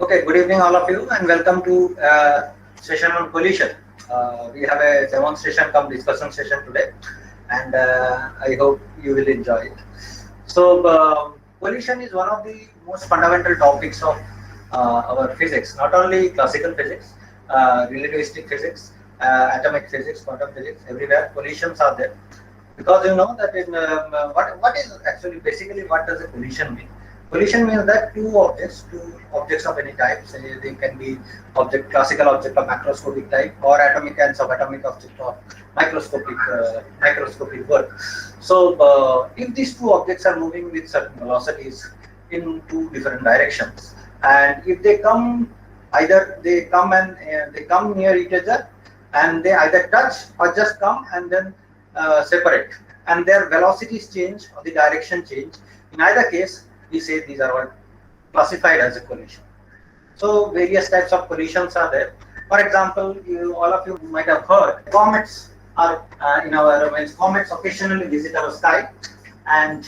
Okay, good evening, all of you, and welcome to session on collision. We have a demonstration come discussion session today, and I hope you will enjoy it. So, collision is one of the most fundamental topics of our physics, not only classical physics, relativistic physics, atomic physics, quantum physics, everywhere collisions are there. Because you know that in what is actually basically what does a collision mean? Collision means that two objects of any type, say they can be classical object of macroscopic type or atomic and subatomic object of microscopic work. So if these two objects are moving with certain velocities in two different directions, and if they come either they come near each other and they either touch or just come and then separate, and their velocities change or the direction change. In either case, we say these are all classified as a collision. So various types of collisions are there. For example, all of you might have heard comets are in our comets occasionally visit our sky, and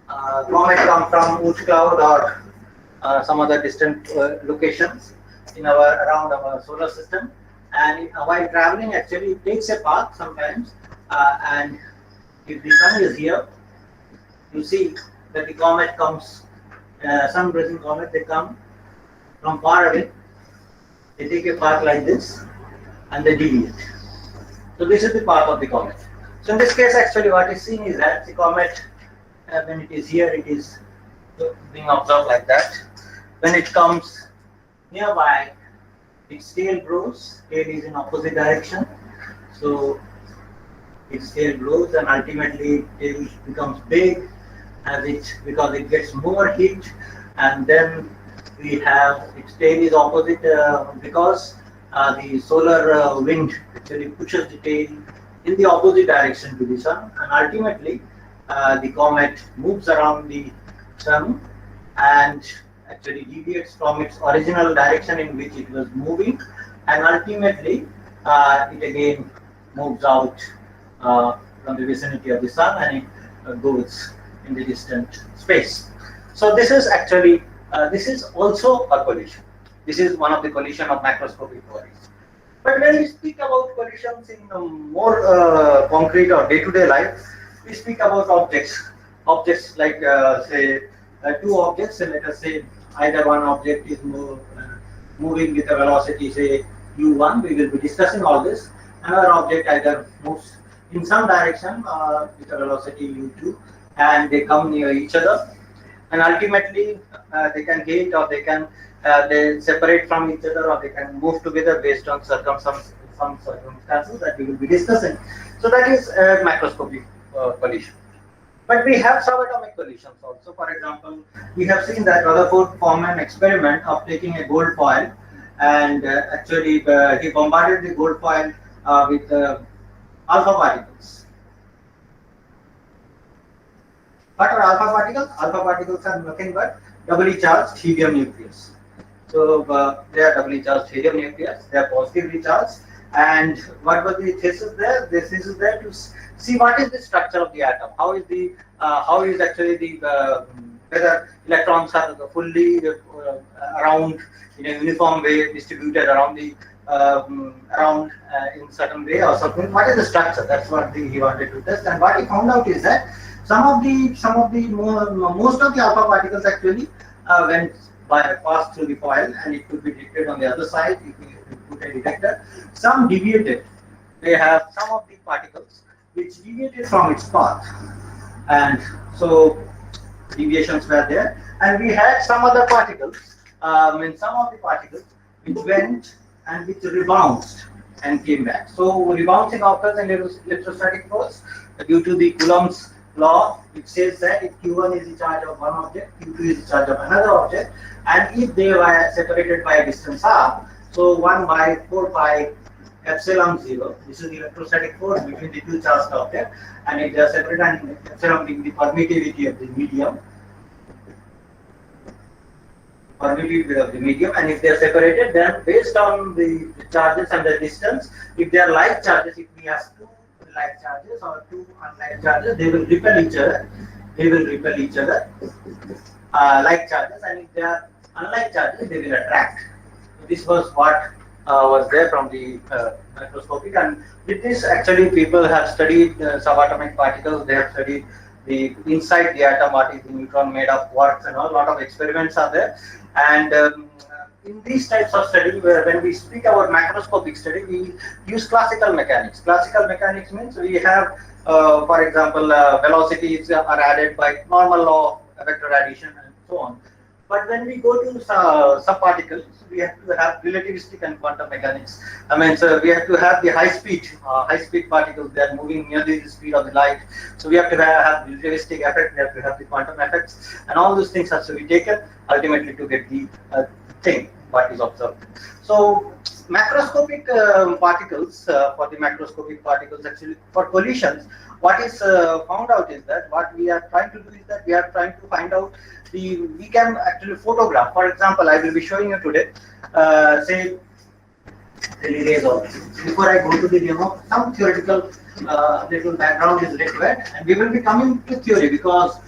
comet come from Oort cloud or some other distant locations in around our solar system, and while traveling actually it takes a path sometimes, and if the sun is here, you see that the comet comes, sun-breathing comet, they come from far away, they take a path like this and they deviate. So this is the path of the comet. So in this case actually what is seen is that the comet, when it is here, it is being observed like that. When it comes nearby, its tail grows, tail is in opposite direction, so its tail grows and ultimately tail becomes big because it gets more heat, and then we have its tail is opposite because the solar wind actually pushes the tail in the opposite direction to the sun, and ultimately the comet moves around the sun and actually deviates from its original direction in which it was moving, and ultimately it again moves out from the vicinity of the sun, and it goes in the distant space. So this is actually this is also a collision. This is one of the collision of macroscopic bodies. But when we speak about collisions in more concrete or day-to-day life, we speak about objects like say two objects, and let us say either one object is moving with a velocity say u1, we will be discussing all this. Another object either moves in some direction with a velocity u2, and they come near each other, and ultimately they can hit, or they separate from each other, or they can move together based on some circumstances that we will be discussing. So that is a macroscopic collision. But we have subatomic collisions also. For example, we have seen that Rutherford performed an experiment of taking a gold foil, and actually he bombarded the gold foil with alpha particles. What are alpha particles? Alpha particles are nothing but doubly charged helium nucleus. So they are doubly charged helium nucleus. They are positively charged. And what was the thesis there? The thesis is there to see what is the structure of the atom. How is actually the whether electrons are fully around in a uniform way, distributed around the in certain way or something. What is the structure? That's what he wanted to test. And what he found out is that most of the alpha particles actually went passed through the foil, and it could be detected on the other side if we put a detector. Some deviated. They have some of the particles which deviated from its path, and so deviations were there. And we had some other particles, some of the particles which went and which rebounced and came back. So rebouncing occurs in electrostatic force due to the Coulomb's law, which says that if Q1 is the charge of one object, Q2 is the charge of another object, and if they were separated by a distance r, so 1 by 4 pi epsilon 0, this is the electrostatic force between the two charged objects, and if they are separated, and epsilon being the permittivity of the medium, and if they are separated, then based on the charges and the distance, if they are like charges, if we have two like charges or two unlike charges, they will repel each other. like charges, and if they are unlike charges, they will attract. So this was what was there from the microscopic, and with this actually people have studied subatomic particles. They have studied the inside the atom, what is the neutron made of, quarks, and all. A lot of experiments are there, and in these types of study, where when we speak about macroscopic study, we use classical mechanics. Classical mechanics means we have, for example, velocities are added by normal law of vector addition and so on. But when we go to subparticles, we have to have relativistic and quantum mechanics. I mean, so we have to have the high speed particles. They are moving nearly the speed of the light. So we have to have relativistic effect. We have to have the quantum effects, and all those things have to be taken ultimately to get the thing what is observed. So macroscopic particles, for the macroscopic particles, actually for collisions, what is found out is that what we are trying to do is that we are trying to find out we can actually photograph. For example, I will be showing you today, say the rays of. Before I go to the demo, some theoretical little background is required, and we will be coming to theory because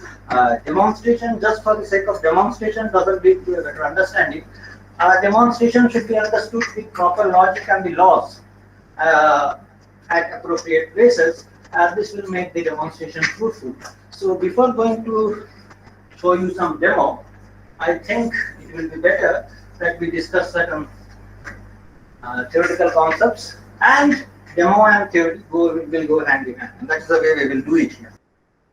demonstration just for the sake of demonstration doesn't lead to a better understanding. Demonstration should be understood with proper logic and the laws at appropriate places, as this will make the demonstration fruitful. So before going to show you some demo, I think it will be better that we discuss certain theoretical concepts, and demo and theory will go hand in hand, and that's the way we will do it here.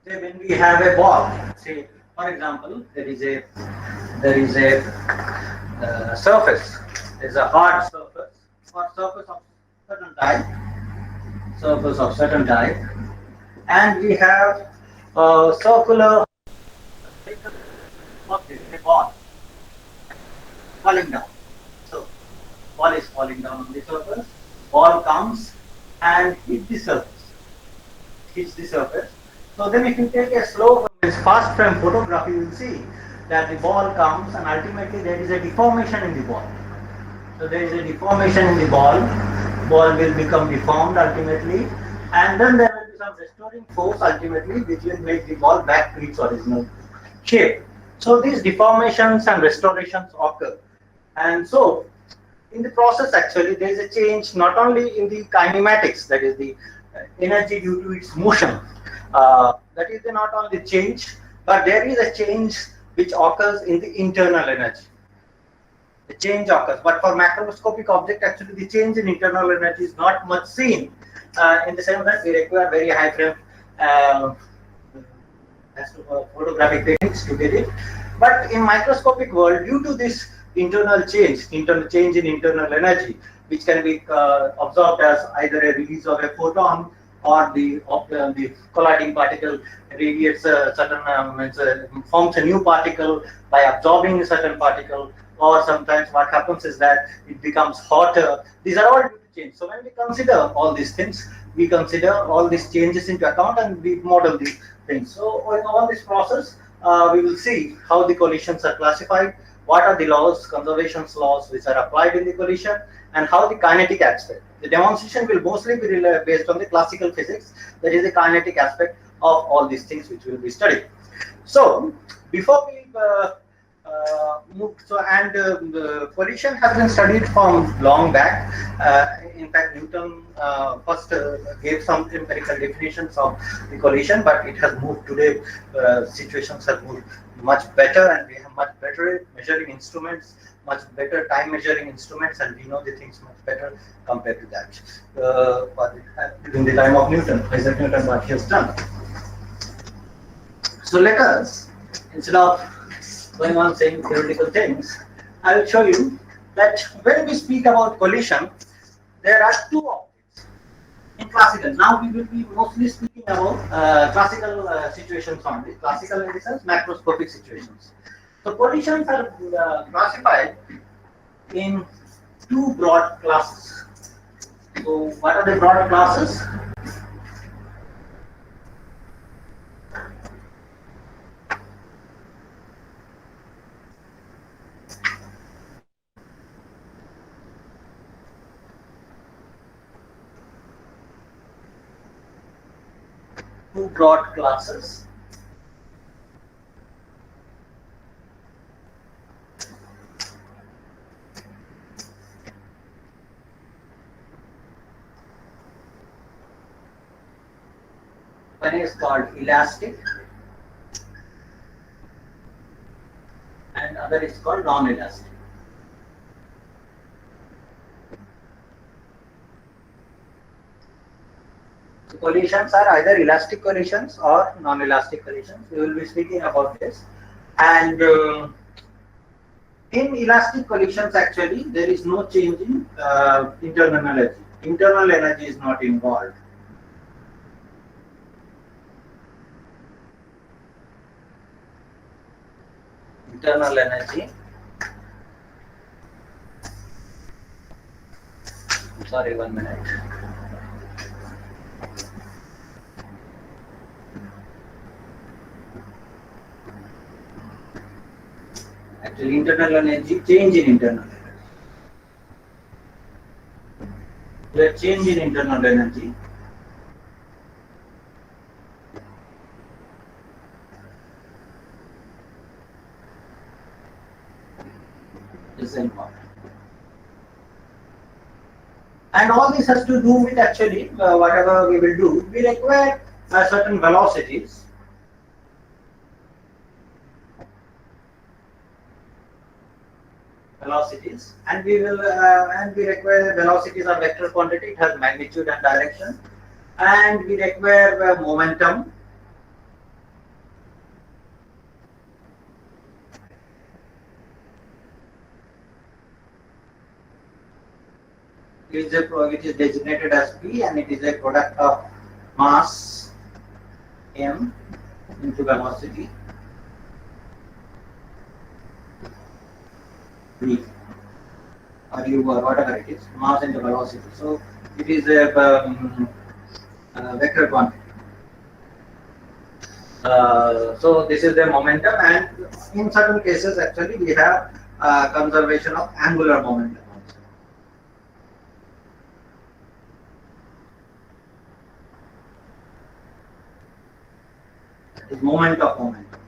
Say when we have a ball, say for example, there is a surface. There is a hard surface or surface of certain type, and we have a circular object, a ball falling down. So ball is falling down on the surface. Ball comes and hits the surface. So then, if you take a slow, fast frame photograph, you will see that the ball comes, and ultimately there is a deformation in the ball. So there is a deformation in the ball. Ball will become deformed ultimately, and then there will be some restoring force ultimately, which will make the ball back to its original shape. So these deformations and restorations occur, and so in the process actually there is a change not only in the kinematics, that is the energy due to its motion. That is not only change, but there is a change which occurs in the internal energy. The change occurs, but for macroscopic object, actually the change in internal energy is not much seen. In the same way, we require very high frame photographic techniques to get it. But in microscopic world, due to this internal change in internal energy, which can be observed as either a release of a photon, or the colliding particle radiates a certain forms a new particle by absorbing a certain particle, or sometimes what happens is that it becomes hotter. These are all due to change. So when we consider all these things, we consider all these changes into account, and we model the things. So in all this process, we will see how the collisions are classified, what are the laws, conservation laws which are applied in the collision, and how the kinetic aspect. The demonstration will mostly be based on the classical physics, that is the kinetic aspect of all these things which we will be studying. So before we move, the collision has been studied from long back. In fact, Newton first gave some empirical definitions of the collision, but it has moved today. Situations have moved much better, and we have much better measuring instruments, much better time measuring instruments, and we know the things much better compared to that. During the time of Newton, Isaac Newton, what he has done. So let us, instead of going on saying theoretical things, I will show you that when we speak about collision, there are two objects in classical. Now we will be mostly speaking about classical situations only. Classical in the sense macroscopic situations. So collisions are classified in two broad classes. So what are the broad classes? Two broad classes. One is called elastic and other is called non-elastic. So collisions are either elastic collisions or non-elastic collisions. We will be speaking about this. And in elastic collisions, actually, there is no change in internal energy. Internal energy is not involved. Internal energy. Sorry, 1 minute. Actually, internal energy, change in internal energy. The change in internal energy is important. And all this has to do with actually whatever we will do, we require certain velocities. And we will and we require velocities are vector quantity, it has magnitude and direction, and we require momentum. Which is designated as P, and it is a product of mass m into velocity v, or u, or whatever it is, mass into velocity. So it is a vector quantity. So this is the momentum, and in certain cases actually we have conservation of angular momentum. Is moment of momentum.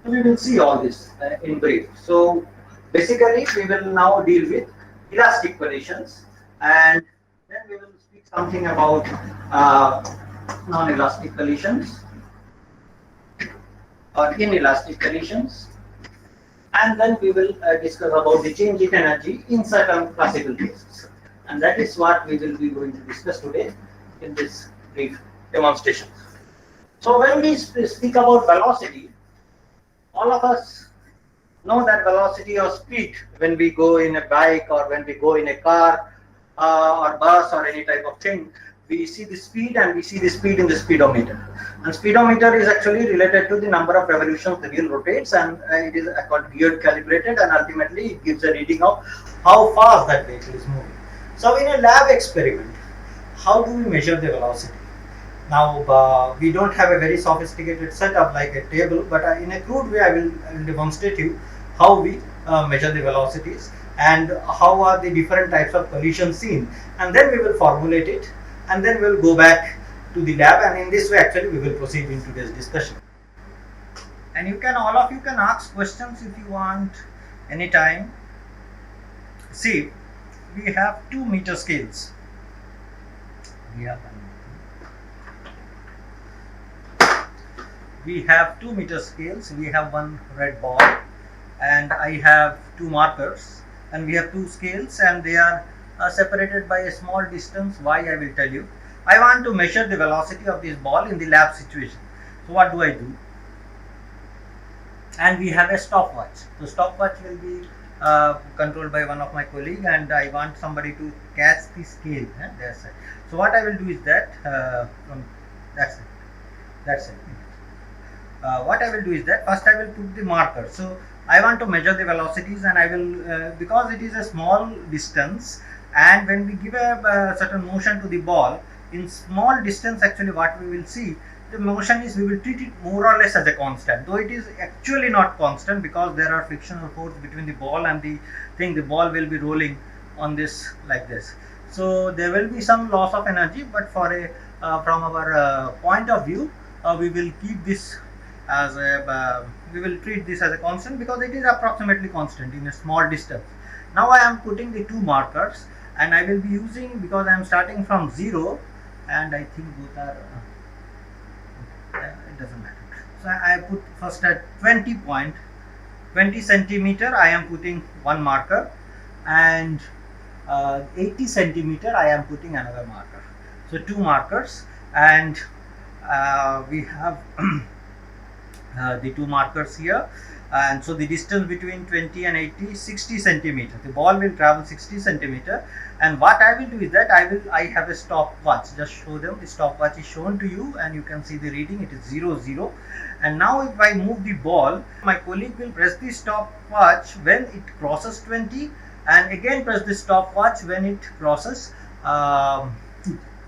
So we will see all this in brief. So basically we will now deal with elastic collisions, and then we will speak something about non-elastic collisions or inelastic collisions, and then we will discuss about the change in energy in certain classical cases. And that is what we will be going to discuss today in this brief demonstration. So when we speak about velocity, all of us know that velocity or speed when we go in a bike or when we go in a car or bus or any type of thing, we see the speed and we see the speed in the speedometer. And speedometer is actually related to the number of revolutions the wheel rotates, and it is called geared calibrated, and ultimately it gives a reading of how fast that vehicle is moving. So in a lab experiment, how do we measure the velocity? Now we don't have a very sophisticated setup like a table, but in a crude way I will demonstrate you how we measure the velocities and how are the different types of collisions seen, and then we will formulate it, and then we will go back to the lab, and in this way actually we will proceed in today's discussion. And you can, all of you can ask questions if you want anytime. See, we have 2 meter scales. We have 2 meter scales. We have one red ball, and I have 2 markers, and we have 2 scales, and they are separated by a small distance. Why, I will tell you. I want to measure the velocity of this ball in the lab situation. So what do I do? And we have a stopwatch. The stopwatch will be controlled by one of my colleagues, and I want somebody to catch the scale. That's it. So what I will do is that that's it. What I will do is that first I will put the marker. So I want to measure the velocities, and I will because it is a small distance, and when we give a certain motion to the ball in small distance, actually what we will see, the motion is, we will treat it more or less as a constant, though it is actually not constant, because there are frictional force between the ball and the thing. The ball will be rolling on this like this, so there will be some loss of energy, but for a from our point of view, we will keep this as a we will treat this as a constant because it is approximately constant in a small distance. Now I am putting the two markers, and I will be using, because I am starting from 0, and I think both are it doesn't matter. So I put first at 20 centimeter I am putting one marker, and 80 centimeter I am putting another marker. So two markers, and we have the two markers here, and so the distance between 20 and 80 is 60 centimeter. The ball will travel 60 centimeter, and what I will do is that I have a stopwatch. Just show them, the stopwatch is shown to you, and you can see the reading, it is 00. And now if I move the ball, my colleague will press the stopwatch when it crosses 20, and again press the stopwatch when it crosses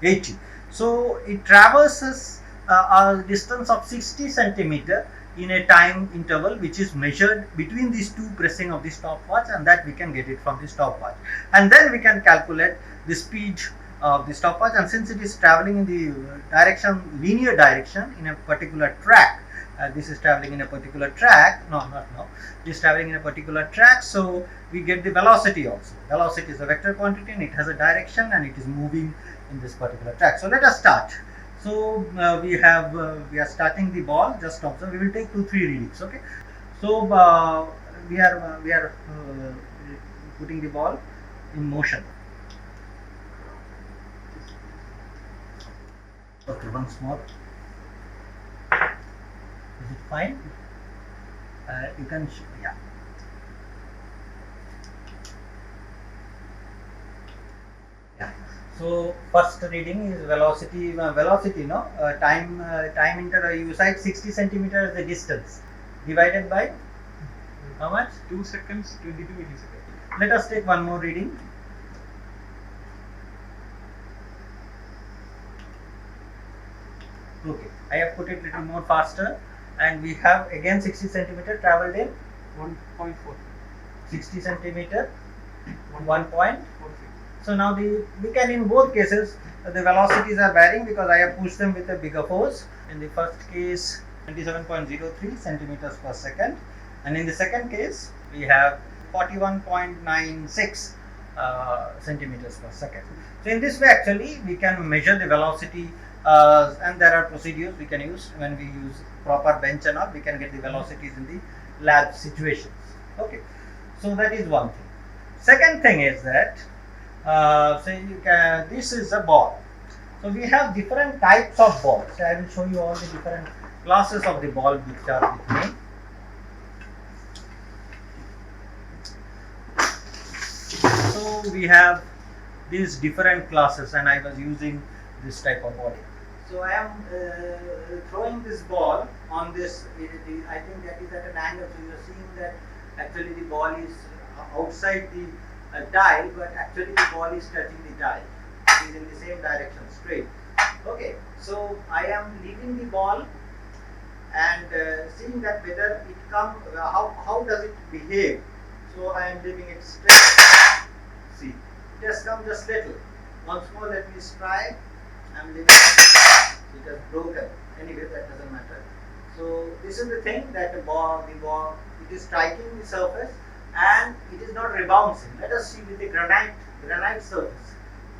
80. So it traverses a distance of 60 centimeter in a time interval which is measured between these two pressing of the stopwatch, and that we can get it from the stopwatch, and then we can calculate the speed of the stopwatch. And since it is traveling in the linear direction in a particular track, this is traveling in a particular track, this is traveling in a particular track, so we get the velocity also. Velocity is a vector quantity, and it has a direction, and it is moving in this particular track. So let us start. So we are starting the ball. Just observe. We will take 2-3 readings. Okay. So we are putting the ball in motion. Okay. Once more. Is it fine? You can yeah. So first reading is velocity. Time interval. You said 60 centimeters the distance divided by how much? 2 seconds, 22 milliseconds. Let us take one more reading. Okay, I have put it little more faster, and we have again 60 centimeter traveled in 1.4. 60 centimeter 1.4. 1.46. So now we can, in both cases, the velocities are varying because I have pushed them with a bigger force. In the first case 27.03 centimeters per second, and in the second case we have 41.96 centimeters per second. So in this way actually we can measure the velocity, and there are procedures we can use. When we use proper bench and all, we can get the velocities in the lab situations. Okay, so that is one thing. Second thing is that this is a ball. So we have different types of balls. So I will show you all the different classes of the ball which are with me. So we have these different classes, and I was using this type of ball. So I am throwing this ball on this. I think that is at an angle. So you are seeing that actually the ball is outside the dial, but actually the ball is touching the dial. It is in the same direction, straight. Okay, so I am leaving the ball and seeing that whether it comes, how does it behave. So I am leaving it straight. See, it has come just little. Once more, let me try. I am leaving it has broken. Anyway, that doesn't matter. So this is the thing, that the ball, it is striking the surface, and it is not rebounding. Let us see with the granite surface.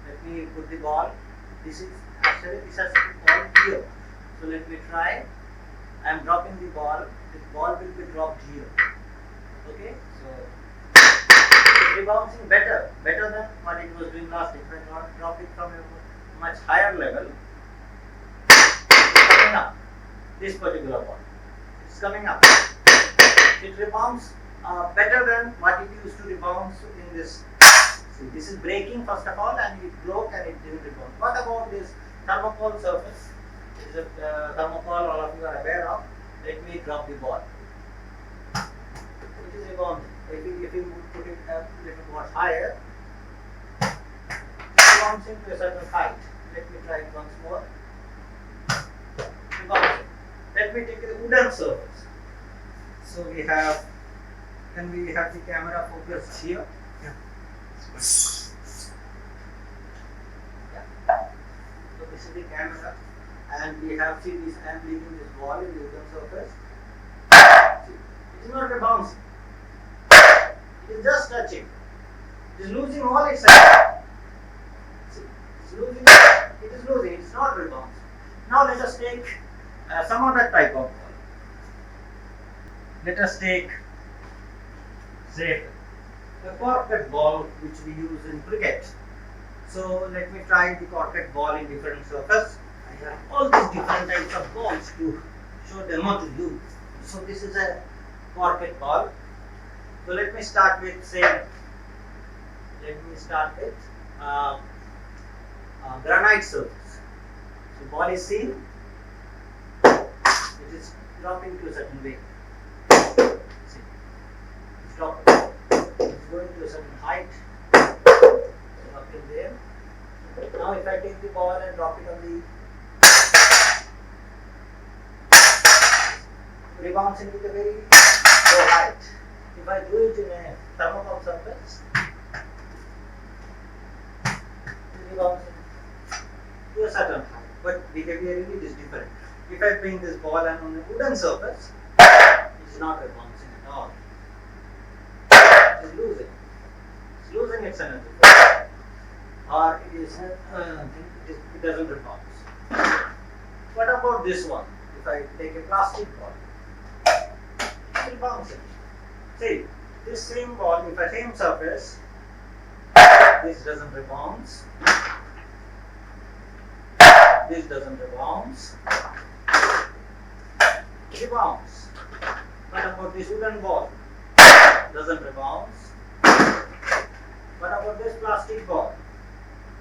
Let me put the ball. This has to be ball here. So let me try. I am dropping the ball. The ball will be dropped here. Okay. So it is rebounding better than what it was doing last time. If I drop it from a much higher level, it's coming up. This particular ball, it's coming up. It rebounds better than what it used to rebound in this. See, this is breaking first of all, and it broke and it didn't rebound. What about this thermocol surface? This is a thermocol all of you are aware of. Let me drop the ball. It is rebounding. If you put it a little more higher, it rebounds to a certain height. Let me try it once more. Rebounding. Let me take the wooden surface. So we have. Can we have the camera focused here? Yeah. Yeah. So this is the camera, and we have, see this, I am leaving this ball in the wooden surface. See, It is not rebouncing. It is just touching. It is losing all its energy. See, it is losing. It is losing. It is not rebouncing. Now let us take some other type of ball. Let us take, say, a corket ball which we use in cricket. So let me try the corket ball in different surface. I have all these different types of balls to show demo to you. So this is a corket ball. So let me start with, say, granite surface. So ball is seen. It is dropping to a certain way. See, it's dropping. It's going to a certain height. Dropping there. Now if I take the ball and drop it on the rebouncing with a very low height. If I do it in a thermocol surface, rebouncing to a certain height, but behaviorally it is different. If I bring this ball and on a wooden surface, it is not rebouncing at all. It is losing. It's losing its energy. Or it is, it doesn't rebounce. What about this one? If I take a plastic ball, it will bounce it. See, this same ball, if I same surface, this doesn't rebounce. This doesn't rebounce. It rebounds. What about this wooden ball? Doesn't rebounce. What about this plastic ball?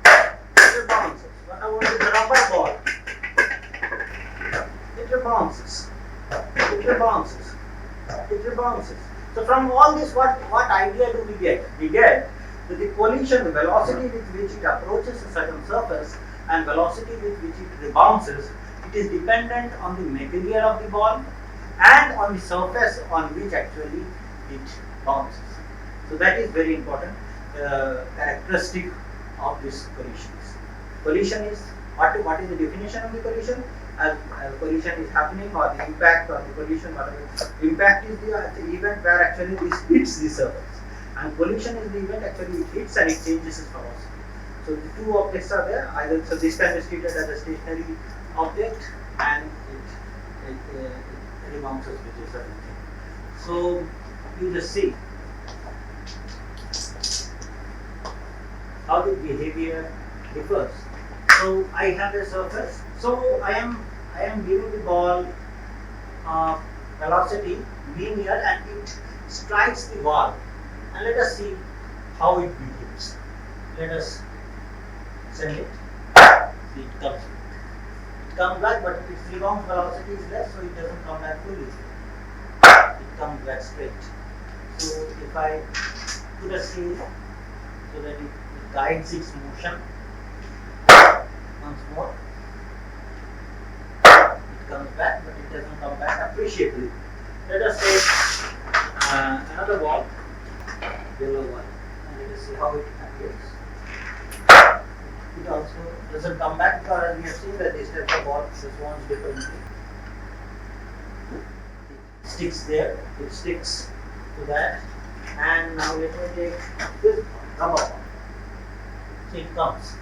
It rebounces. What about this rubber ball? It rebounces. It rebounces. It rebounces. So from all this, what idea do we get? We get that the collision, the velocity with which it approaches a certain surface and velocity with which it rebounces, it is dependent on the material of the ball and on the surface on which actually it bounces. So that is very important characteristic of this collisions. Collision is, what is the definition of the collision? As collision is happening, or the impact or the collision, whatever. Impact is the event where actually this hits the surface, and collision is the event actually it hits and it changes its velocity. So the two objects are there. Either so this can be treated as a stationary object, and it rebounces with a certain thing. So you just see how the behavior differs. So I have a surface. So I am giving the ball velocity linear, and it strikes the wall. And let us see how it behaves. Let us send it. See, it comes. It comes back, but its rebound velocity is less, so it doesn't come back fully. It comes back straight. So if I put a scale so that it guides its motion once more, it comes back, but it doesn't come back appreciably. Let us take another ball, yellow one, and let us see how it appears. It also doesn't come back, because as we have seen that this type of ball responds differently. It sticks there, it sticks to that. And now let me take this rubber ball. So it comes.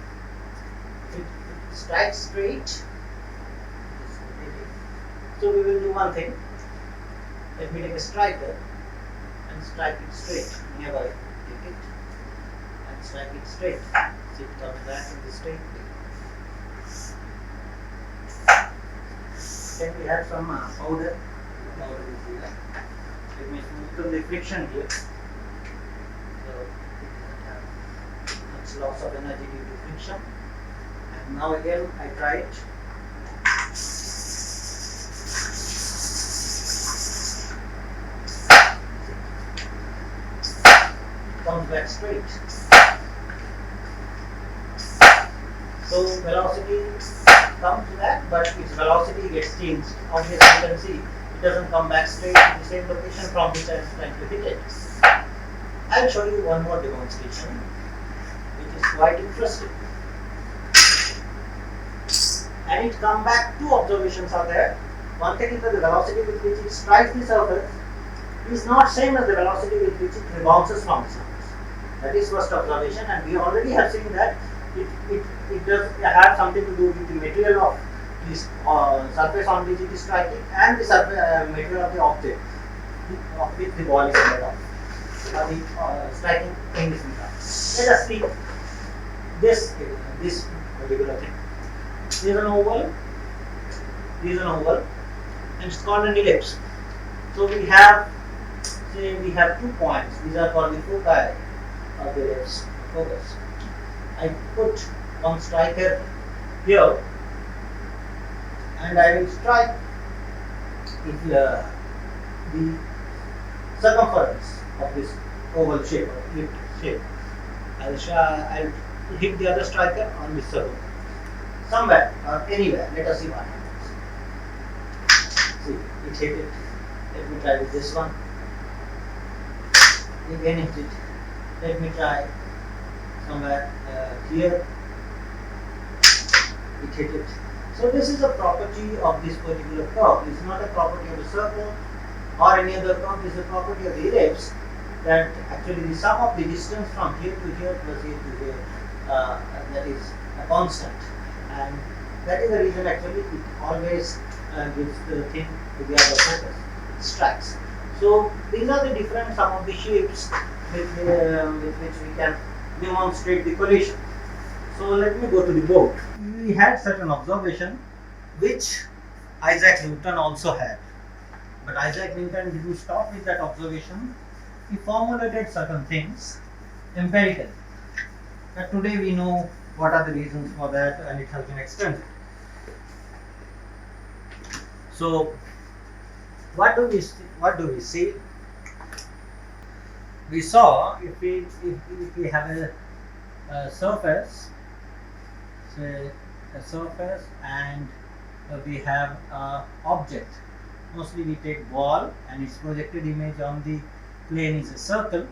It strikes straight. So we will do one thing. Let me take a striker and strike it straight. Nearby, take it and strike it straight. So it comes back in the straight way. Then we have some powder. Powder is here. Let me smoothen the friction here. So it doesn't have much loss of energy due to friction. And now again I try it. Comes back straight. So velocity comes to that, but its velocity gets changed. Obviously you can see it doesn't come back straight to the same location from which I was trying to hit it. I'll show you one more demonstration which is quite interesting. And it comes back, two observations are there. One thing is that the velocity with which it strikes the surface is not same as the velocity with which it bounces from the surface. That is first observation, and we already have seen that it does have something to do with the material of this surface on which it is striking and the surface material of the object of which the ball is made of. The striking thing is made of. Let us see this particular thing. This is an oval. This is an oval, and it's called an ellipse. So we have, say, we have 2 points. These are called the foci of the ellipse focus. I put one striker here, and I will strike the circumference of this oval shape or elliptic shape. I'll hit the other striker on this circumference. Somewhere or anywhere. Let us see what happens. See, it hit it. Let me try with this one. Again hit it. Let me try somewhere here. It hit it. So this is a property of this particular curve. It's not a property of a circle or any other curve. This is a property of the ellipse, that actually the sum of the distance from here to here plus here to here, that is a constant, and that is the reason actually it always gives the thing to the other focus. It strikes. So these are the different some of the shapes with which we can demonstrate the collision. So let me go to the board. We had certain observation which Isaac Newton also had, but Isaac Newton didn't stop with that observation. He formulated certain things empirically. But today we know what are the reasons for that, and it has been extended. So what do we see? We saw if we have a surface, say a surface, and we have an object. Mostly we take ball and its projected image on the plane is a circle,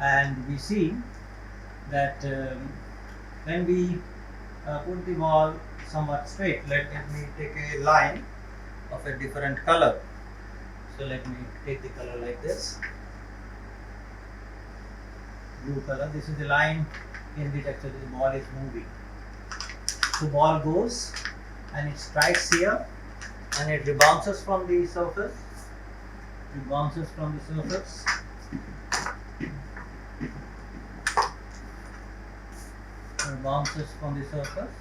and we see that when we put the ball somewhat straight, let me take a line of a different color. So let me take the color like this, blue color. This is the line in which actually the ball is moving. So ball goes and it strikes here, and it rebounces from the surface. It bounces from the surface. It bounces from the surface,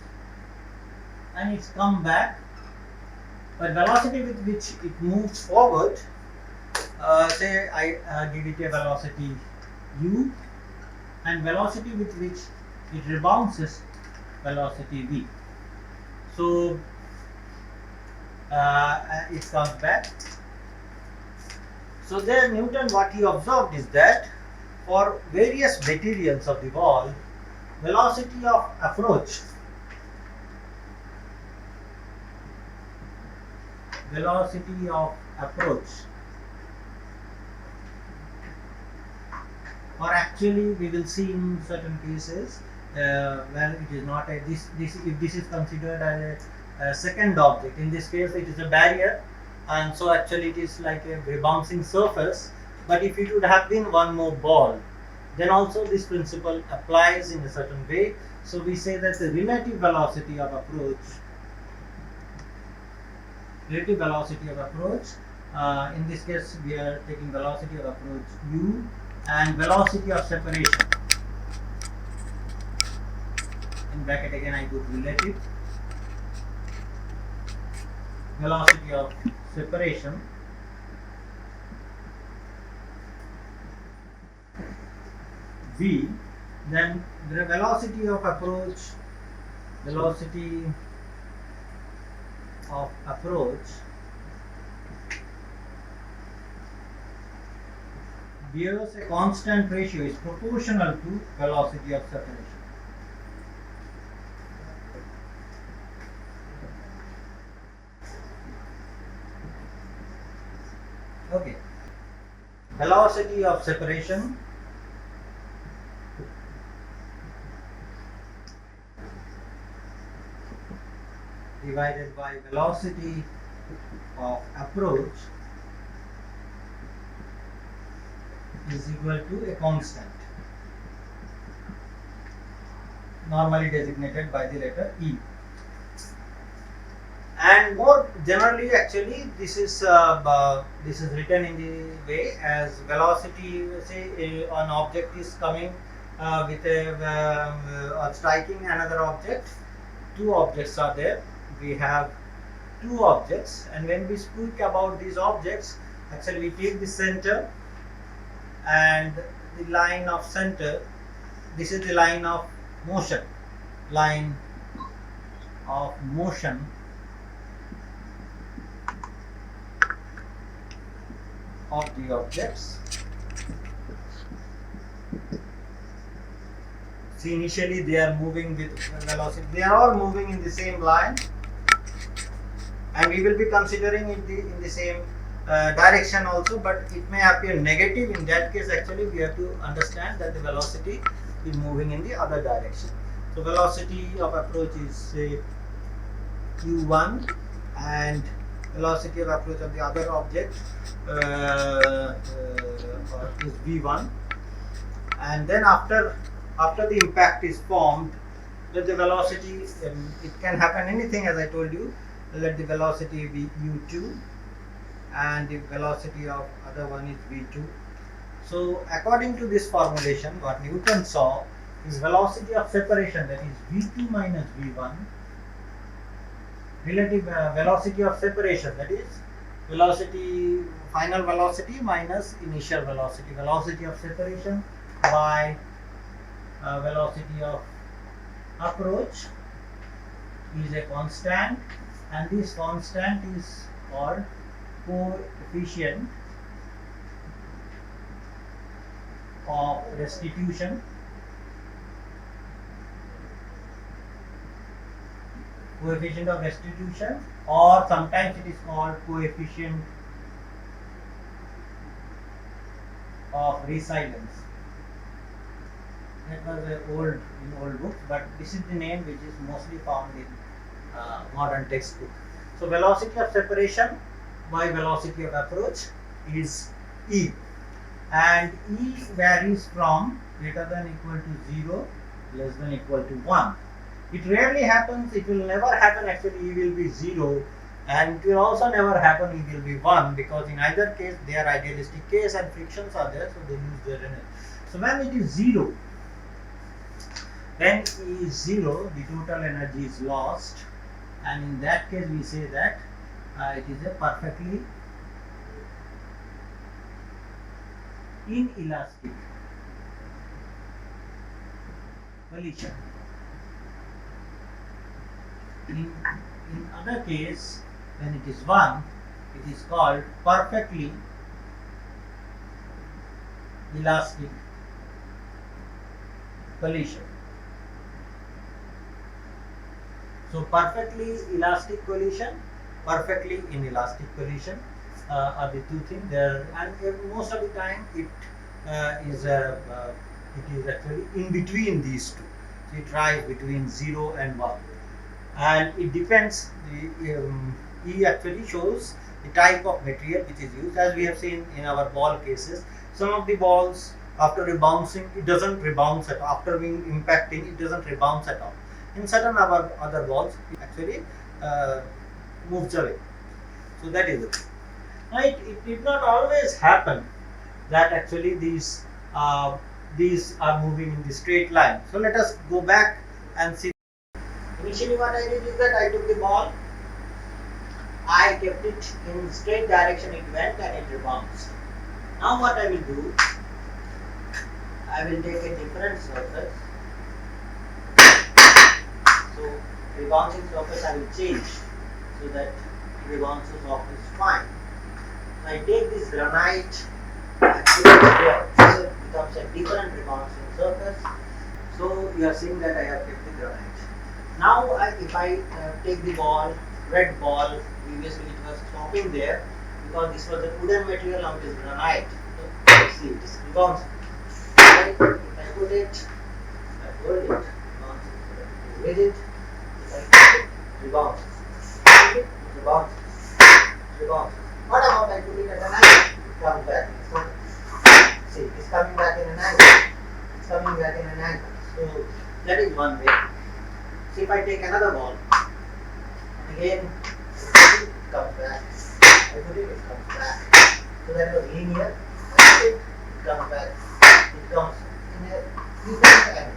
and it's come back. But velocity with which it moves forward, say I give it a velocity u, and velocity with which it rebounces, velocity v. So it comes back. So there Newton, what he observed is that for various materials of the ball, velocity of approach or actually we will see in certain cases where it is not a if this is considered as a second object. In this case it is a barrier, and so actually it is like a rebouncing surface. But if it would have been one more ball, then also this principle applies in a certain way. So we say that the relative velocity of approach, in this case we are taking velocity of approach u, and velocity of separation, in bracket again I put relative, velocity of separation v, then the velocity of approach bears a constant ratio, is proportional to velocity of separation. Okay, velocity of separation divided by velocity of approach is equal to a constant, normally designated by the letter E. And more generally, actually, this is written in the way as velocity. Say an object is coming with or striking another object. Two objects are there. We have two objects, and when we speak about these objects, actually we take the center and the line of center. This is the line of motion. Line of motion of the objects. See, initially they are moving with velocity. They are all moving in the same line, and we will be considering it in the same direction also. But it may appear negative. In that case, actually, we have to understand that the velocity is moving in the other direction. So, velocity of approach is say u1, and velocity of approach of the other object is v1, and then after the impact is formed, let the velocity it can happen anything, as I told you. Let the velocity be u2 and the velocity of other one is v2. So according to this formulation, what Newton saw is velocity of separation, that is v2 minus v1, relative velocity of separation, that is velocity, final velocity minus initial velocity, velocity of separation by velocity of approach is a constant, and this constant is called coefficient of restitution. Coefficient of restitution, or sometimes it is called coefficient of resilience. That was in old books, but this is the name which is mostly found in modern textbook. So velocity of separation by velocity of approach is E, and E varies from greater than equal to 0, less than equal to 1. It rarely happens, it will never happen actually E will be 0, and it will also never happen E will be 1, because in either case they are idealistic case and frictions are there, so they lose their energy. So when it is 0, when E is 0, the total energy is lost, and in that case we say that it is a perfectly inelastic collision. In other case, when it is 1, it is called perfectly elastic collision. So perfectly elastic collision, perfectly inelastic collision are the two things there, and most of the time it is actually in between these two. So it lies between 0 and 1. And it depends, E actually shows the type of material which is used, as we have seen in our ball cases. Some of the balls, after rebouncing, it doesn't rebounce at all. After being impacting, it doesn't rebounce at all. In certain other balls, it actually moves away. So that is it. Now it did not always happen that actually these are moving in the straight line. So let us go back and see. Initially what I did is that I took the ball, I kept it in straight direction, it went and it rebounced. Now what I will do, I will take a different surface. So rebouncing surface I will change so that rebouncing surface is fine. So I take this granite and put it here, so it becomes a different rebouncing surface. So you are seeing that I have kept the granite. Now if I take the ball, red ball, previously it was stopping there because this was a wooden material, now it is granite. So see, it is rebouncing. If I put it, I hold it, rigid. If I put it, rebounds. Rebounds. Rebounds. What about I put it at a 9? It comes back. So, see, it's coming back in an angle. It's coming back in an angle. So that is one way. See, if I take another ball, again, it comes back. I put it comes back. So that was linear. I put it comes back. It comes in a different angle.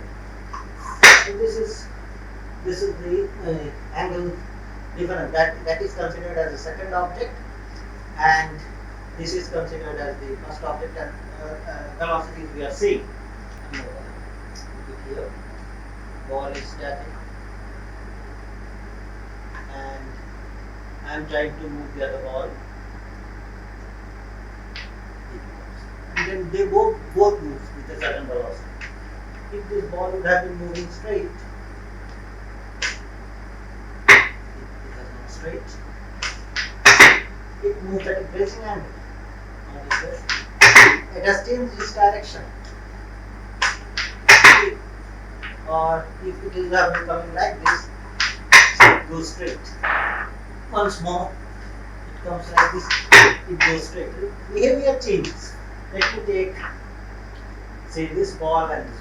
So this is the angle difference. That is considered as a second object, and this is considered as the first object, and velocities we are seeing. Here, ball is static, and I am trying to move the other ball. And then they both move with a certain velocity. If this ball would have been moving straight, it is not straight. It moves at a grazing angle. It has changed its direction. Or if it is coming like this, it goes straight. Once more, it comes like this, it goes straight. Behavior changes. Let me take, say, this ball and this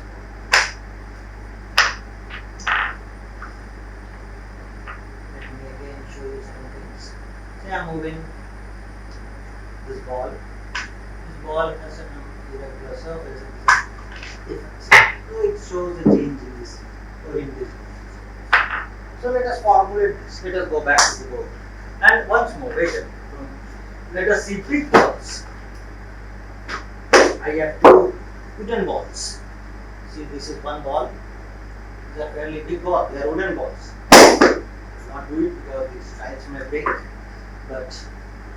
ball. Let me again show you some things. Say I am moving this ball. This ball has an irregular surface. So it shows a change in this orientation. So let us formulate this. Let us go back to the board. And once more, wait a minute. Let us see big balls. I have two wooden balls. See, this is one ball. These are fairly big balls. They are wooden balls. I will not do it because these tiles may break. But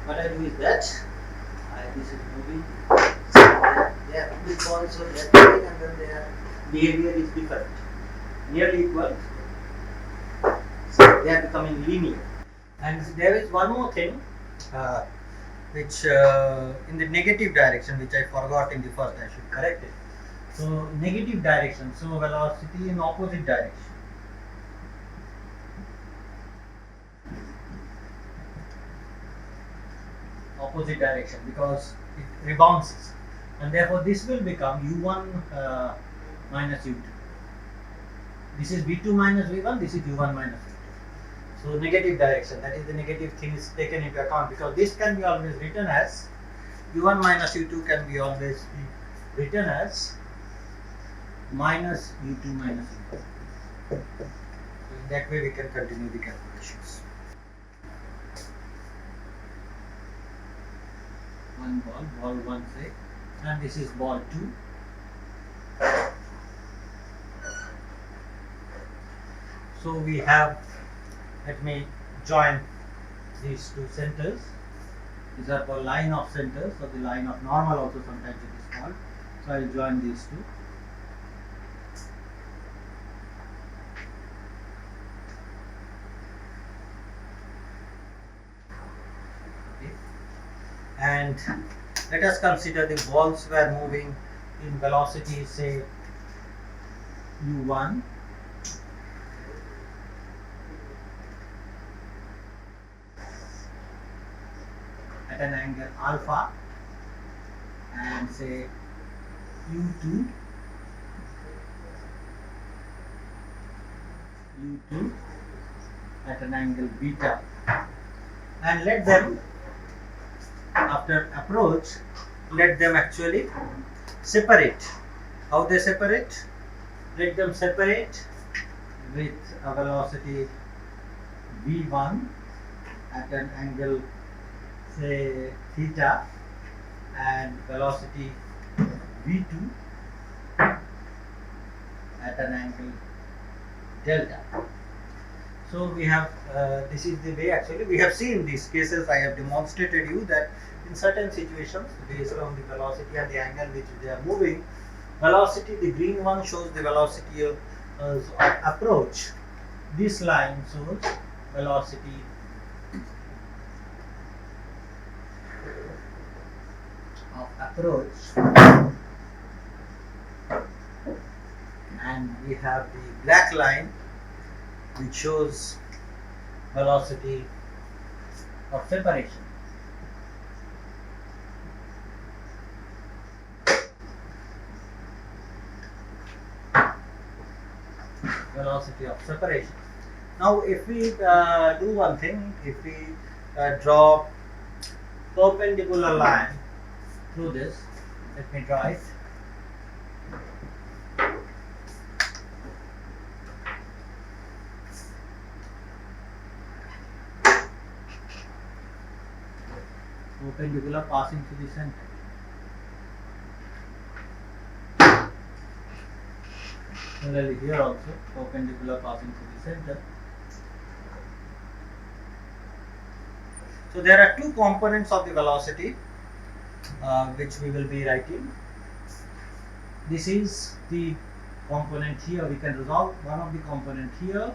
what I do is that this is moving. They are big balls, so they are moving, and then their behavior is different. Nearly equal. So they are becoming linear. And there is one more thing which in the negative direction, which I forgot in the first, I should correct it. So negative direction, so velocity in opposite direction. Opposite direction, because it rebounces, and therefore this will become u1 minus u2. This is v2 minus v1, this is u1 minus v2. So negative direction, that is the negative thing is taken into account, because this can be always written as u1 minus u2 can be always be written as minus u2 minus u1. So in that way we can continue the calculations. One ball 1 say, and this is ball 2. So we have, let me join these two centers. These are called line of centers, or the line of normal also sometimes it is called. So I will join these two. And let us consider the balls were moving in velocity, say u1, at an angle alpha, and say u2 at an angle beta, and let them, after approach, let them actually separate. How they separate? Let them separate with a velocity v1 at an angle, say, theta, and velocity v2 at an angle delta. So we have, this is the way actually we have seen these cases. I have demonstrated you that in certain situations, based on the velocity and the angle which they are moving, velocity, the green one shows the velocity of approach. This line shows velocity of approach, and we have the black line which shows velocity of separation. velocity of separation. Now if we do one thing, if we draw perpendicular line through this, let me draw it. Perpendicular passing through the center. Similarly here also perpendicular passing through the center. So there are two components of the velocity which we will be writing. This is the component here. We can resolve one of the component here,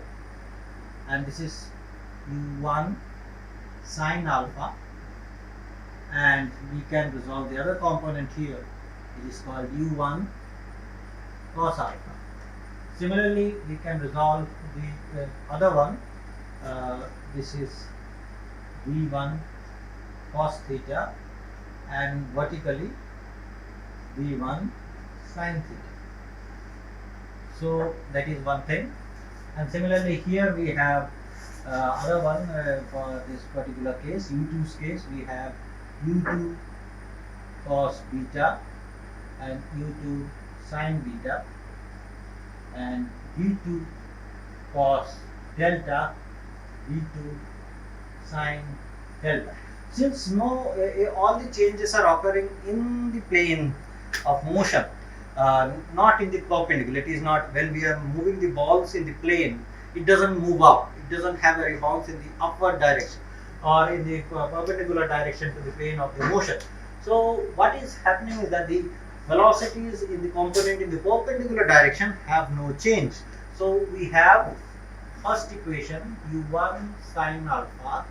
and this is u1 sine alpha, and we can resolve the other component here. It is called u1 cos alpha. Similarly, we can resolve the other one. This is v1 cos theta, and vertically v1 sin theta. So that is one thing. And similarly here we have other one for this particular case, u2's case, we have u2 cos beta and u2 sin beta, and v2 cos delta, v2 sin delta. Since all the changes are occurring in the plane of motion, not in the perpendicular. It is not, when we are moving the balls in the plane, it doesn't move up, it doesn't have a response in the upward direction or in the perpendicular direction to the plane of the motion. So what is happening is that the velocities in the component in the perpendicular direction have no change. So we have first equation, u1 sin alpha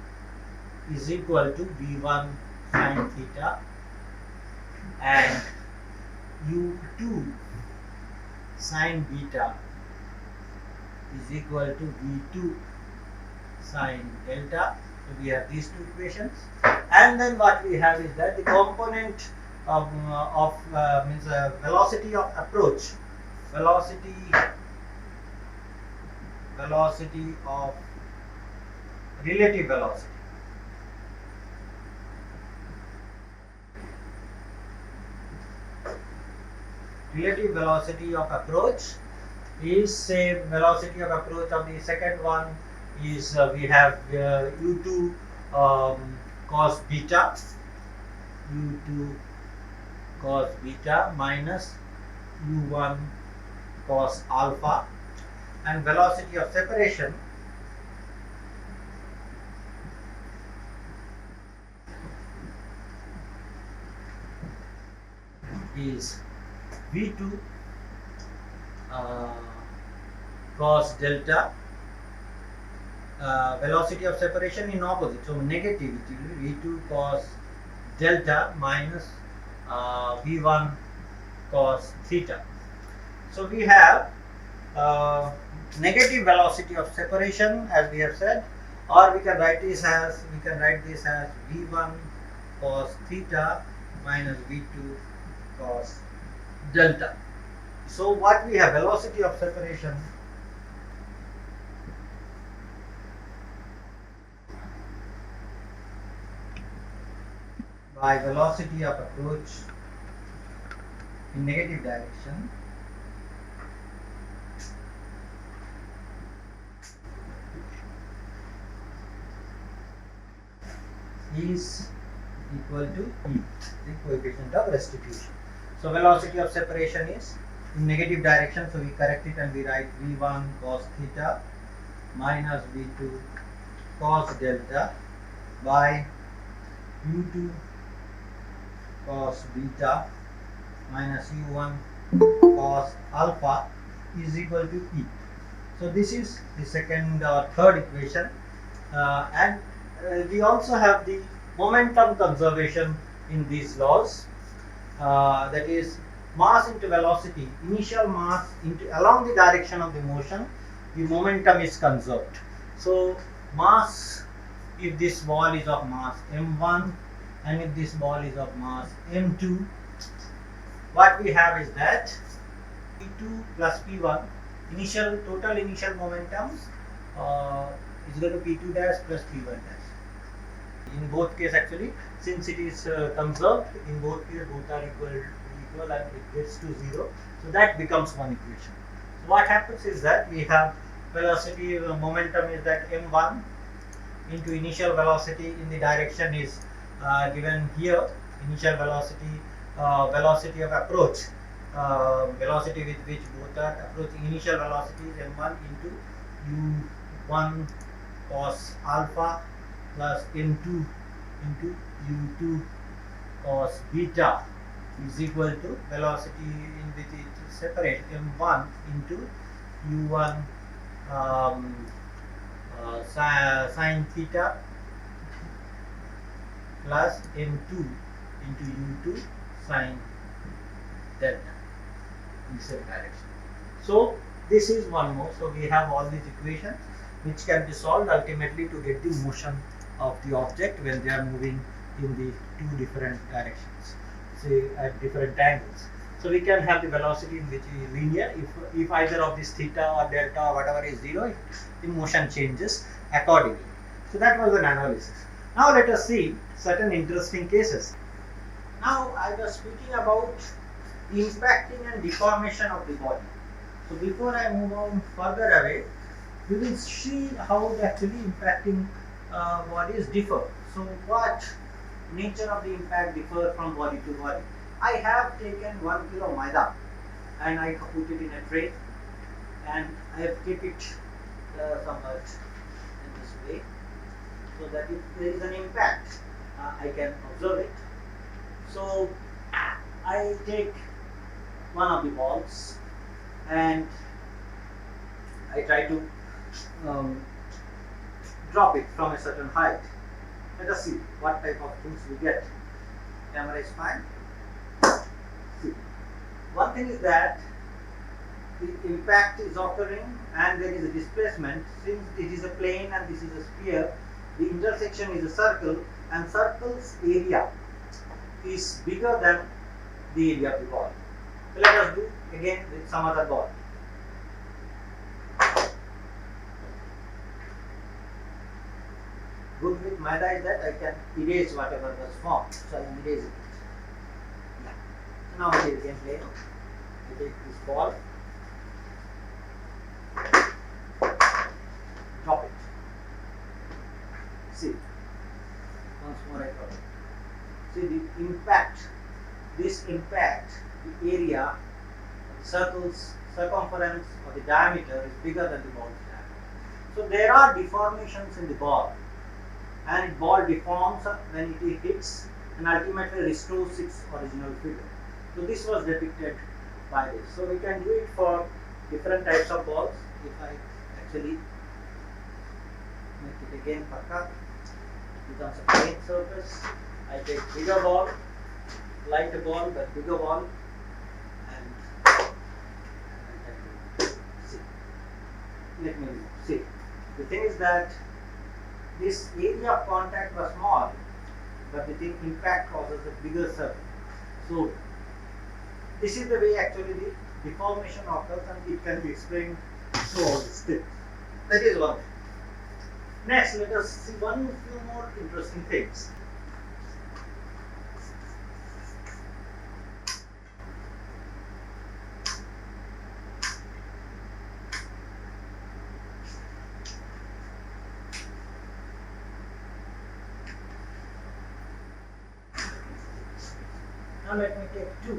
is equal to v1 sin theta, and u2 sin beta is equal to v2 sin delta. So we have these two equations, and then what we have is that the component of means velocity of approach, velocity of relative velocity, relative velocity of approach is, say, velocity of approach of the second one is we have u2 cos beta, u2 cos beta minus u1 cos alpha, and velocity of separation is v2 cos delta, velocity of separation in opposite, so negative, it will be v2 cos delta minus v1 cos theta. So we have negative velocity of separation, as we have said, or we can write this as v1 cos theta minus v2 cos delta. So what we have, velocity of separation by velocity of approach in negative direction is equal to E, the coefficient of restitution. So velocity of separation is in negative direction, so we correct it and we write v1 cos theta minus v2 cos delta by u2 cos beta minus u1 cos alpha is equal to E. So this is the second or third equation, and we also have the momentum conservation in these laws, that is mass into velocity, initial mass into along the direction of the motion, the momentum is conserved. So mass, if this ball is of mass m1 and if this ball is of mass m2, what we have is that p2 plus p1 total initial momentum is going to P2 dash plus P1 dash. In both case actually, since it is conserved, in both cases both are equal and it gets to 0. So that becomes one equation. So what happens is that we have velocity momentum is that m1 into initial velocity in the direction is given here. Initial velocity, velocity of approach, velocity with which both are approaching. Initial velocity is m1 into u1 cos alpha plus m2 into u2 cos beta is equal to velocity in which it is separate m1 into u1 sin theta plus m2 into u2 sin delta in the same direction. So this is one more. So we have all these equations which can be solved ultimately to get the motion of the object when they are moving in the two different directions, say at different angles. So we can have the velocity in which is linear. If either of this theta or delta or whatever is 0, the motion changes accordingly. So that was an analysis. Now let us see certain interesting cases. Now I was speaking about the impacting and deformation of the body. So before I move on further away, we will see how actually impacting bodies differ. So what nature of the impact differ from body to body. I have taken 1 kilo maida and I put it in a tray and I have kept it somewhat in this way, so that if there is an impact I can observe it. So I take one of the balls and I try to drop it from a certain height. Let us see what type of things we get. Camera is fine. See, one thing is that the impact is occurring and there is a displacement. Since it is a plane and this is a sphere, the intersection is a circle and circle's area is bigger than the area of the ball. So let us do again with some other ball. Good with maida is that I can erase whatever was formed. So I am erasing it. Yeah. So now it is again plane. I take this ball, drop it. See, once more I drop it. See the impact, this impact, the area, the circle's circumference or the diameter is bigger than the ball's diameter. So there are deformations in the ball, and the ball deforms when it hits and ultimately restores its original figure. So this was depicted by this. So we can do it for different types of balls. If I actually make it again pakka, it becomes a plane surface. I take bigger ball, lighter ball but bigger ball, and see. Let me see. The thing is that this area of contact was small, but the impact causes a bigger circle. So this is the way actually the deformation occurs, and it can be explained through all these things. That is one. Next, let us see few more interesting things. Now let me take 2.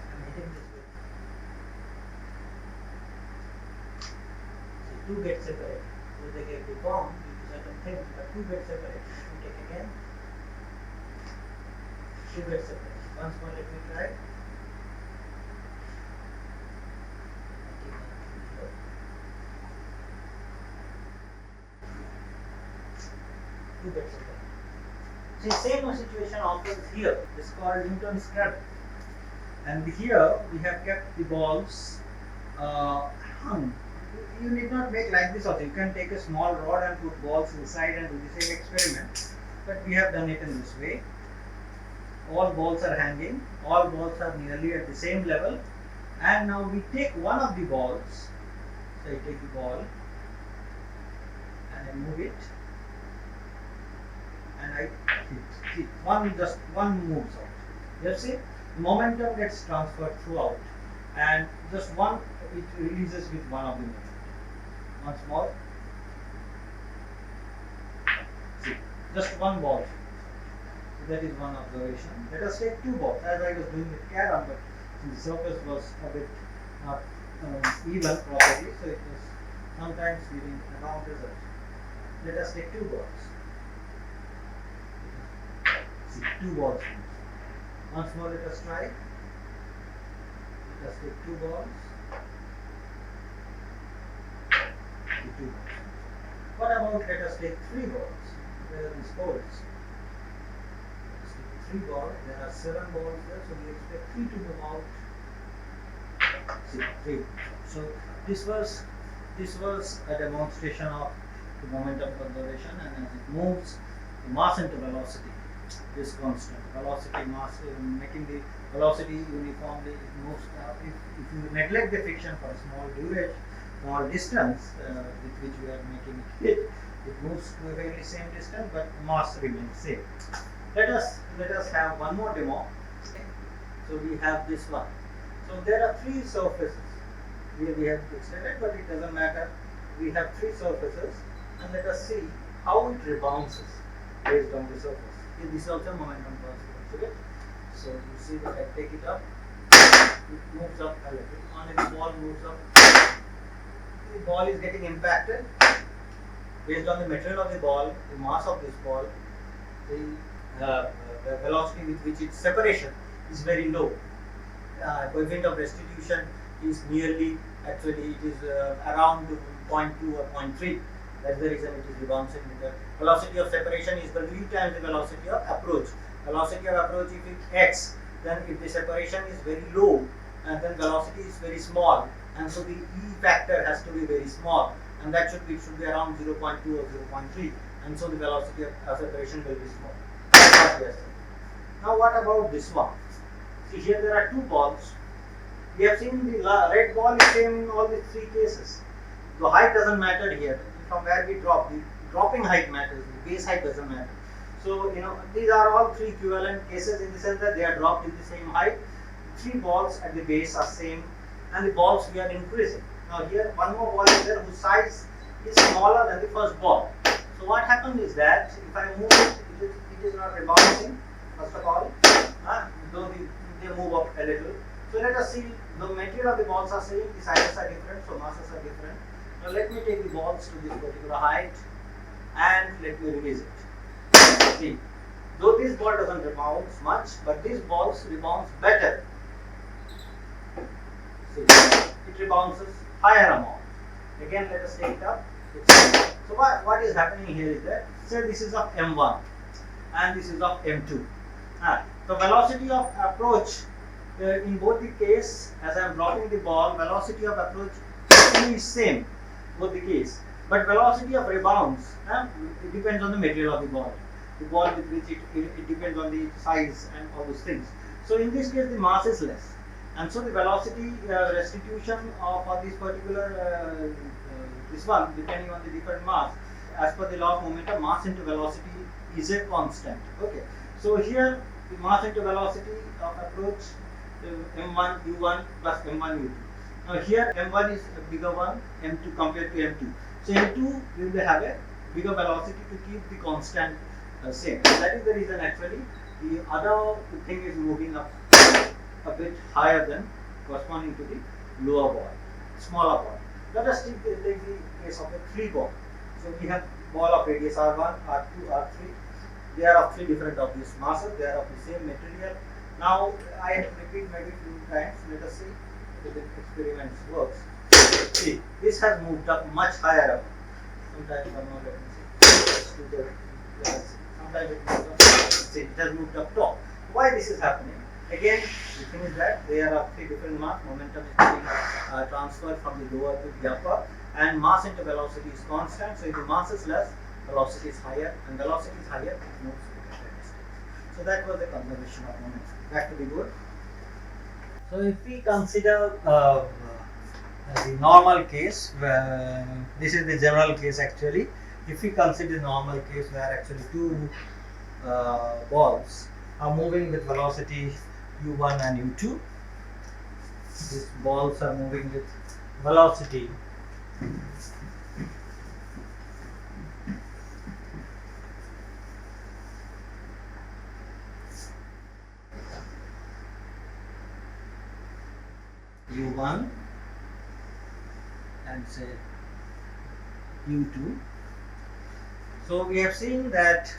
I'm hitting this way. So 2 get separated. So they get deformed due to certain things, but 2 get separated. Let me take again. 2 get separated. Once more let me try. Two get separated. See, same situation occurs here. This is called Newton's gravity. And here we have kept the balls hung. You need not make like this also. You can take a small rod and put balls inside and do the same experiment. But we have done it in this way. All balls are hanging. All balls are nearly at the same level. And now we take one of the balls. So I take the ball and I move it, and I see just one moves out. You see, momentum gets transferred throughout, and just one it releases with one of the momentum. Once more, see, just one ball. So that is one observation. Let us take two balls, as I was doing with carom, but the surface was a bit not even properly, so it was sometimes giving a wrong result. Let us take two balls. See, two balls. Once more, let us try. Let us take two balls. Two balls. What about let us take three balls? Where are these balls? Let us take three balls. There are 7 balls there, so we expect 3 to move out. See, 3. So this was a demonstration of the momentum conservation, and as it moves, the mass into velocity is constant. Velocity mass making the velocity uniformly, it moves. If you neglect the friction for a small duration, small distance with which we are making it hit, it moves to a fairly same distance, but mass remains same. Let us have one more demo. So we have this one. So there are 3 surfaces. We have extended, but it doesn't matter. We have 3 surfaces, and let us see how it rebounces based on the surface. This is also momentum transfer. Okay? So you see that I take it up, it moves up a little. Only the ball moves up. The ball is getting impacted based on the material of the ball, the mass of this ball, the velocity with which its separation is very low. Coefficient of restitution is nearly, actually it is around 0.2 or 0.3. That's the reason it is rebounding. The velocity of separation is the 3 times the velocity of approach. Velocity of approach, if it x, then if the separation is very low, then velocity is very small, and so the E factor has to be very small, and that should be around 0.2 or 0.3, and so the velocity of separation will be small. That's what we are saying. Now what about this one? See, here there are 2 balls. We have seen the red ball is same in all these 3 cases. The height doesn't matter here. From where we drop, the dropping height matters, the base height doesn't matter. So, these are all 3 equivalent cases in the sense that they are dropped in the same height. 3 balls at the base are same, and the balls we are increasing. Now here one more ball is there whose size is smaller than the first ball. So what happens is that if I move it, it is not rebounding, first of all, though they move up a little. So let us see, the material of the balls are same, the sizes are different, so masses are different. Now let me take the balls to this particular height and let me release it. See, though this ball doesn't rebound much, but this ball rebounds better. See, it rebounds higher amount. Again, let us take it up. So what is happening here is that, say this is of M1 and this is of M2. The velocity of approach in both the case, as I am dropping the ball, velocity of approach is same, both the case. But velocity of rebounds, it depends on the material of the ball with which it depends on the size and all those things. So in this case, the mass is less, and so the velocity restitution for this particular this one, depending on the different mass, as per the law of momentum, mass into velocity is a constant. Okay, so here the mass into velocity of approach m1 u1 plus m1 u2. Now here m1 is a bigger one, m2 compared to m2. So m2 will have a bigger velocity to keep the constant same. So that is the reason actually the other thing is moving up a bit higher than corresponding to the lower ball, smaller ball. Let us take the case of a 3 ball. So we have ball of radius r1, r2, r3. They are of 3 different obvious masses. They are of the same material. Now I repeat maybe few times. Let us see if the experiment works. See, this has moved up much higher up. Sometimes let me see. Sometimes it moves up. See, it has moved up top. Why this is happening? Again, the thing is that there are 3 different mass. Momentum is being transferred from the lower to the upper, and mass into velocity is constant. So if the mass is less, velocity is higher, and velocity is higher, it moves to a greater distance. So that was the conservation of momentum. Back to the board. So if we consider the normal case, this is the general case actually. If we consider the normal case where actually two balls are moving with velocity u1 and u2, these balls are moving with velocity u1 and say u2. So we have seen that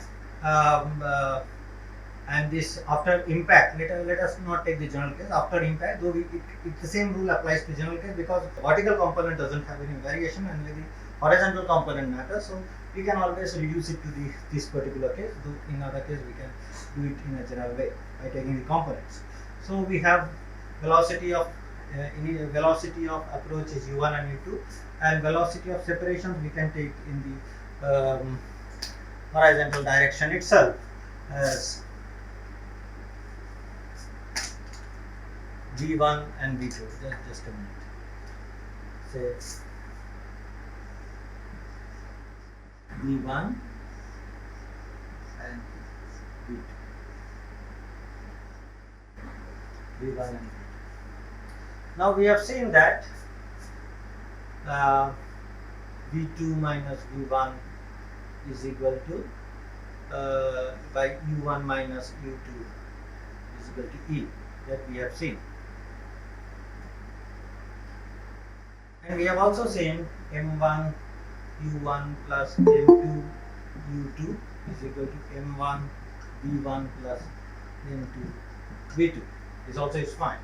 and this after impact, let us not take the general case. After impact, though the same rule applies to general case, because the vertical component doesn't have any variation and the horizontal component matters. So we can always reduce it to this particular case. Though in other case we can do it in a general way by taking the components. So we have velocity of velocity of approach is u1 and u2, and velocity of separations we can take in the horizontal direction itself as v1 and v2. Just a minute. Say v1 and v2. v1 and v2. Now we have seen that v2 minus v1 is equal to by u1 minus u2 is equal to E, that we have seen. And we have also seen m1 u1 plus m2 u2 is equal to m1 v1 plus m2 v2. This also is fine.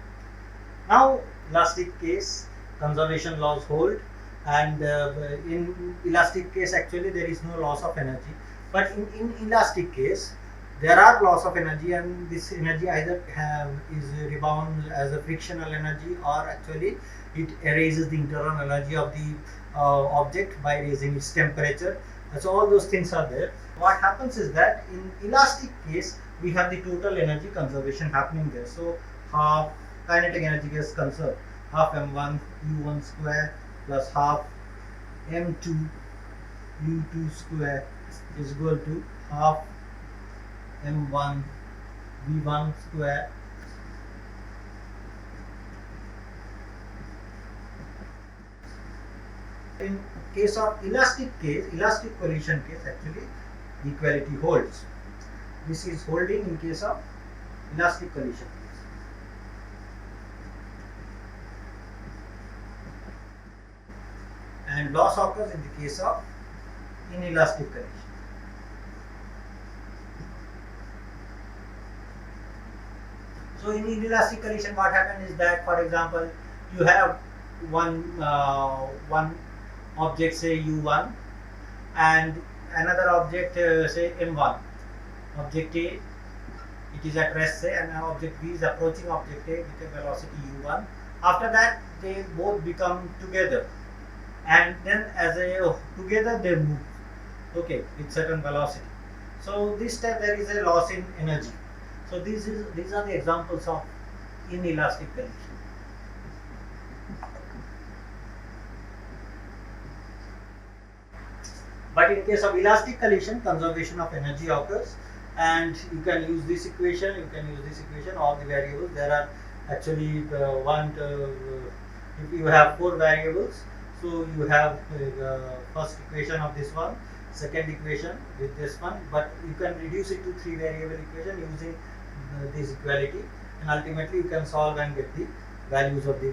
Now elastic case, conservation laws hold, and in elastic case actually there is no loss of energy, but in elastic case there are loss of energy, and this energy either is rebound as a frictional energy, or actually it erases the internal energy of the object by raising its temperature. So all those things are there. What happens is that in elastic case we have the total energy conservation happening there. So half kinetic energy gets conserved, half m1 u1 square plus half m2 u2 square is equal to half m1 v1 square in case of elastic collision case, actually the equality holds. This is holding in case of elastic collision case. And loss occurs in the case of inelastic collision. So in inelastic collision, what happens is that, for example, you have one object, say u1, and another object, say m1. Object A, it is at rest, say, and object B is approaching object A with a velocity u1. After that, they both become together, and then as a together they move, okay, with certain velocity. So this time there is a loss in energy. So these are the examples of inelastic collision. But in case of elastic collision, conservation of energy occurs, and you can use this equation, all the variables. There are actually if you have 4 variables, so you have first equation of this one, second equation with this one, but you can reduce it to 3 variable equation using this equality, and ultimately you can solve and get the values of the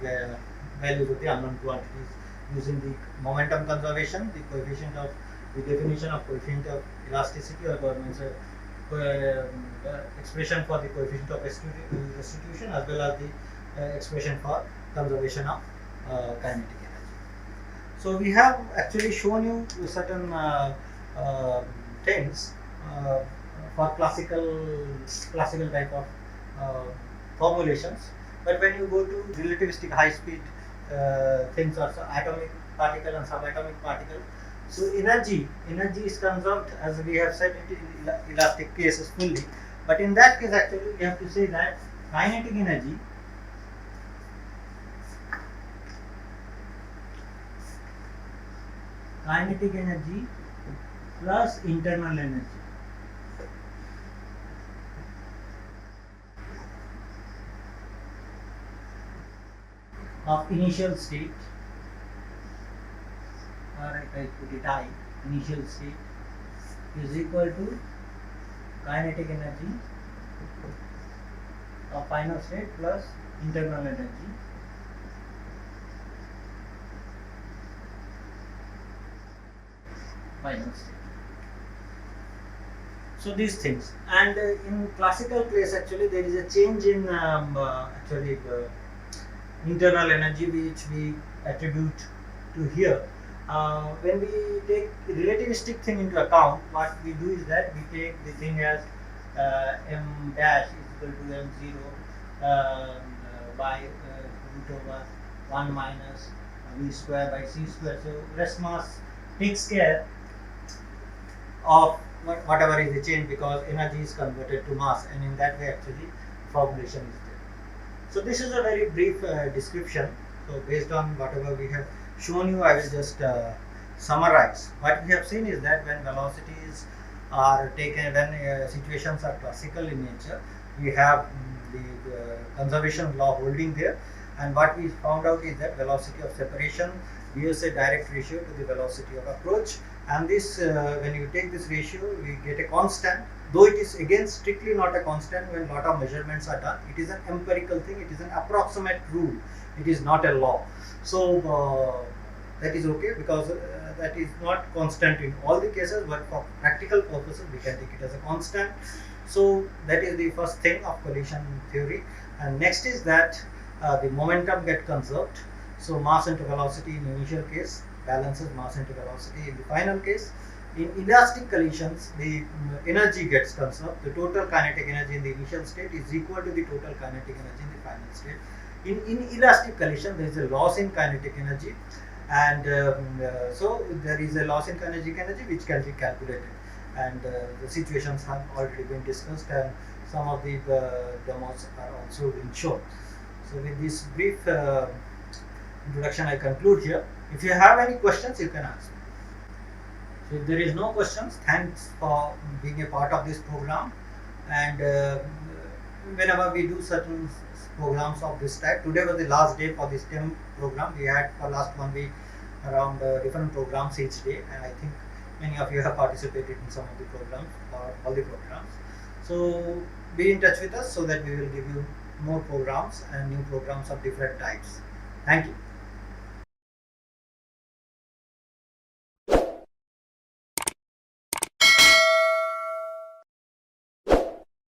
unknown quantities using the momentum conservation, the definition of coefficient of elasticity, or expression for the coefficient of restitution, as well as the expression for conservation of kinetic energy. So we have actually shown you certain things for classical type of formulations, but when you go to relativistic high speed things, also atomic particle and subatomic particle, so energy is conserved, as we have said, in elastic cases fully, but in that case actually we have to say that kinetic energy kinetic energy plus internal energy. Of initial state, or if I put it I, initial state is equal to kinetic energy of final state plus internal energy final state. So these things, and in classical case actually there is a change in internal energy which we attribute to here. When we take relativistic thing into account, what we do is that we take the thing as m dash is equal to m0 by root over 1 minus v square by c square. So rest mass takes care of whatever is the change, because energy is converted to mass, and in that way actually formulation is there. So this is a very brief description. So based on whatever we have shown you, I will just summarize. What we have seen is that when velocities are taken, when situations are classical in nature, we have the conservation law holding there, and what we found out is that velocity of separation gives a direct ratio to the velocity of approach, and this when you take this ratio we get a constant, though it is again strictly not a constant. When lot of measurements are done, it is an empirical thing, it is an approximate rule, it is not a law. So that is okay, because that is not constant in all the cases, but for practical purposes we can take it as a constant. So that is the first thing of collision theory. And next is that the momentum get conserved. So mass into velocity in initial case balances mass into velocity in the final case. In elastic collisions, the energy gets conserved. The total kinetic energy in the initial state is equal to the total kinetic energy in the final state. In elastic collision, there is a loss in kinetic energy, and so there is a loss in kinetic energy which can be calculated, and the situations have already been discussed, and some of the demos are also being shown. So with this brief introduction, I conclude here. If you have any questions, you can ask. So if there is no questions, thanks for being a part of this program, and whenever we do certain programs of this type, today was the last day for this STEM program. We had for last 1 week around different programs each day, and I think many of you have participated in some of the programs or all the programs. So be in touch with us so that we will give you more programs and new programs of different types. Thank you.